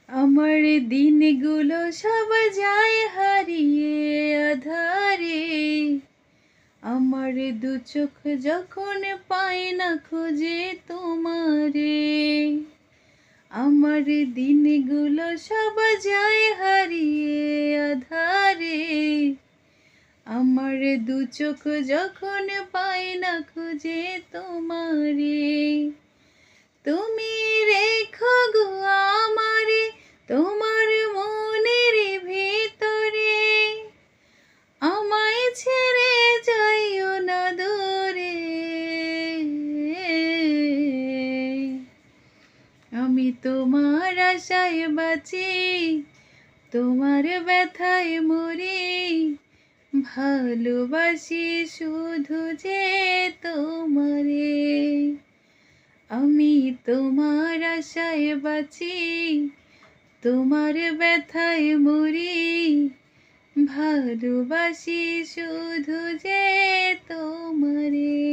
আমার দিনগুলো সব যায় হারিয়ে আঁধারে। আমার দু চোখ যখন পায় না খুঁজে তোমারে। আমার দিনগুলো সব যায় হারিয়ে আঁধারে। আমার দু চোখ যখন পায় না খুঁজে তোমারে। তুমি রেখো গো আমারে তোমার মনের ভিতরে। আমায় ছেড়ে যাইও না দূরে। আমি তোমার আশায় বাঁচি, তোমার ব্যথায় মরি। ভালোবাসি শুধু যে তোমারে। আমি তোমার আশায় বাঁচি, তোমার ব্যথায় মরি। ভালোবাসি শুধু যে তোমারে।